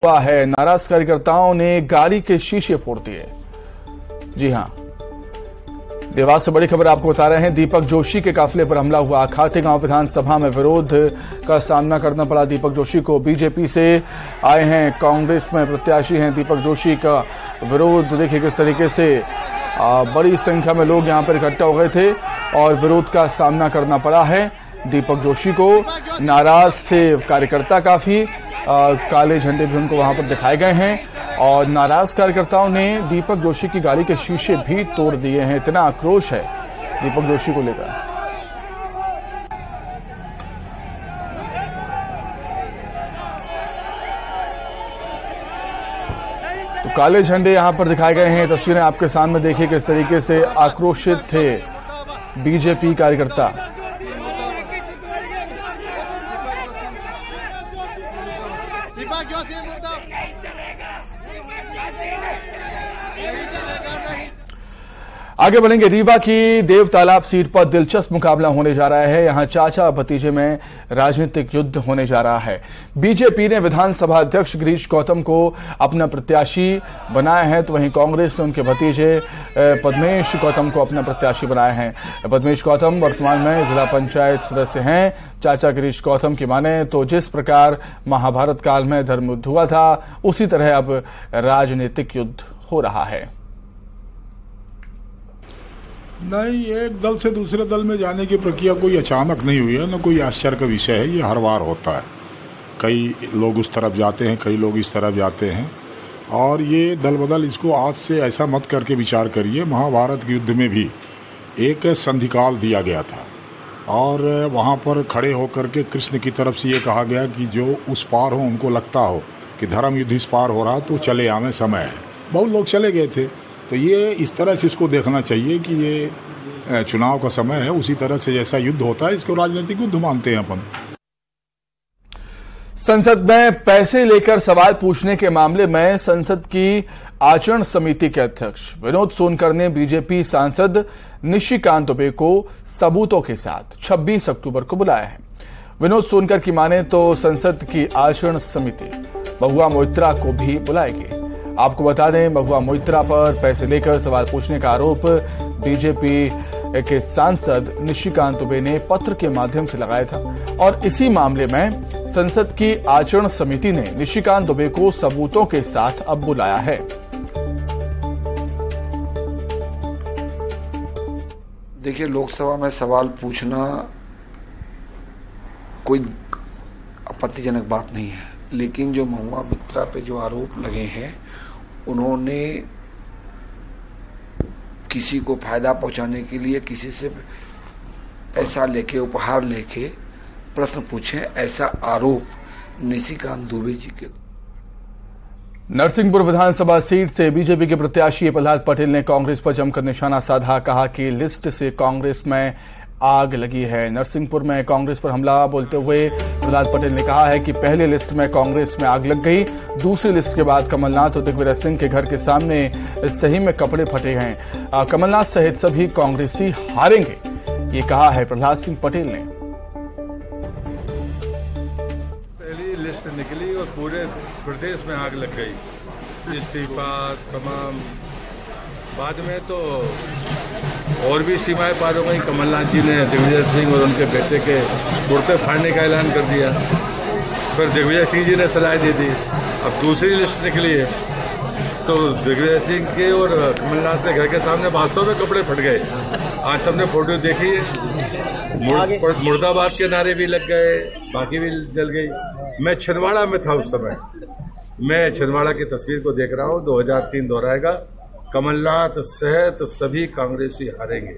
हुआ है। नाराज कार्यकर्ताओं ने गाड़ी के शीशे फोड़ दिए। जी हां, देवास से बड़ी खबर आपको बता रहे हैं। दीपक जोशी के काफिले पर हमला हुआ। खातेगांव विधानसभा में विरोध का सामना करना पड़ा दीपक जोशी को। बीजेपी से आए हैं, कांग्रेस में प्रत्याशी हैं दीपक जोशी का विरोध। देखिए किस तरीके से बड़ी संख्या में लोग यहां पर इकट्ठा हो गए थे और विरोध का सामना करना पड़ा है दीपक जोशी को। नाराज थे कार्यकर्ता काफी, काले झंडे भी उनको वहां पर दिखाए गए हैं और नाराज कार्यकर्ताओं ने दीपक जोशी की गाड़ी के शीशे भी तोड़ दिए हैं। इतना आक्रोश है दीपक जोशी को लेकर। तो काले झंडे यहां पर दिखाए गए हैं। तस्वीरें आपके सामने देखिए किस तरीके से आक्रोशित थे बीजेपी कार्यकर्ता। आगे बढ़ेंगे। रीवा की देव तालाब सीट पर दिलचस्प मुकाबला होने जा रहा है। यहां चाचा भतीजे में राजनीतिक युद्ध होने जा रहा है। बीजेपी ने विधानसभा अध्यक्ष गिरीश गौतम को अपना प्रत्याशी बनाया है, तो वहीं कांग्रेस ने उनके भतीजे पद्मेश गौतम को अपना प्रत्याशी बनाया है। पद्मेश गौतम वर्तमान में जिला पंचायत सदस्य हैं। चाचा गिरीश गौतम की माने तो जिस प्रकार महाभारत काल में धर्म युद्ध हुआ था, उसी तरह अब राजनीतिक युद्ध हो रहा है। नहीं, एक दल से दूसरे दल में जाने की प्रक्रिया कोई अचानक नहीं हुई है, न कोई आश्चर्य का विषय है। ये हर बार होता है। कई लोग उस तरफ जाते हैं, कई लोग इस तरफ जाते हैं और ये दल बदल, इसको आज से ऐसा मत करके विचार करिए। महाभारत के युद्ध में भी एक संधिकाल दिया गया था और वहाँ पर खड़े होकर के कृष्ण की तरफ से ये कहा गया कि जो उस पार हो, उनको लगता हो कि धर्म युद्ध इस पार हो रहा तो चले आवे, समय है। बहुत लोग चले गए थे। तो ये इस तरह से इसको देखना चाहिए कि ये चुनाव का समय है, उसी तरह से जैसा युद्ध होता है इसको राजनीतिक युद्ध मानते हैं अपन। संसद में पैसे लेकर सवाल पूछने के मामले में संसद की आचरण समिति के अध्यक्ष विनोद सोनकर ने बीजेपी सांसद निशिकांत दुबे को सबूतों के साथ 26 अक्टूबर को बुलाया है। विनोद सोनकर की माने तो संसद की आचरण समिति महुआ मोइत्रा को भी बुलाएगी। आपको बता दें, महुआ मोइत्रा पर पैसे लेकर सवाल पूछने का आरोप बीजेपी के सांसद निशिकांत दुबे ने पत्र के माध्यम से लगाया था और इसी मामले में संसद की आचरण समिति ने निशिकांत दुबे को सबूतों के साथ अब बुलाया है। देखिए, लोकसभा में सवाल पूछना कोई आपत्तिजनक बात नहीं है, लेकिन जो महुआ मोइत्रा पे जो आरोप लगे हैं, उन्होंने किसी को फायदा पहुंचाने के लिए किसी से पैसा लेके, उपहार लेके प्रश्न पूछे, ऐसा आरोप निशिकांत दुबे जी के। नरसिंहपुर विधानसभा सीट से बीजेपी के प्रत्याशी प्रहलाद पटेल ने कांग्रेस पर जमकर निशाना साधा। कहा कि लिस्ट से कांग्रेस में आग लगी है। नरसिंहपुर में कांग्रेस पर हमला बोलते हुए प्रहलाद पटेल ने कहा है कि पहले लिस्ट में कांग्रेस में आग लग गई, दूसरी लिस्ट के बाद कमलनाथ और दिग्विजय सिंह के घर के सामने सही में कपड़े फटे हैं। कमलनाथ सहित सभी कांग्रेसी हारेंगे, ये कहा है प्रहलाद सिंह पटेल ने। पहली लिस्ट निकली और पूरे प्रदेश में आग लग गई। इस्तीफा तमाम, बाद में तो और भी सीमाएं पार हो गई। कमलनाथ जी ने दिग्विजय सिंह और उनके बेटे के कुर्ते फाड़ने का ऐलान कर दिया। फिर दिग्विजय सिंह जी ने सलाह दे दी। अब दूसरी लिस्ट निकली है तो दिग्विजय सिंह के और कमलनाथ के घर के सामने वास्तव में कपड़े फट गए। आज सबने फोटो देखी है, मुर्दाबाद के नारे भी लग गए, बाकी भी जल गई। मैं छिंदवाड़ा में था उस समय, मैं छिंदवाड़ा की तस्वीर को देख रहा हूँ। 2003 दोहराएगा, कमलनाथ सहित सभी कांग्रेसी हारेंगे।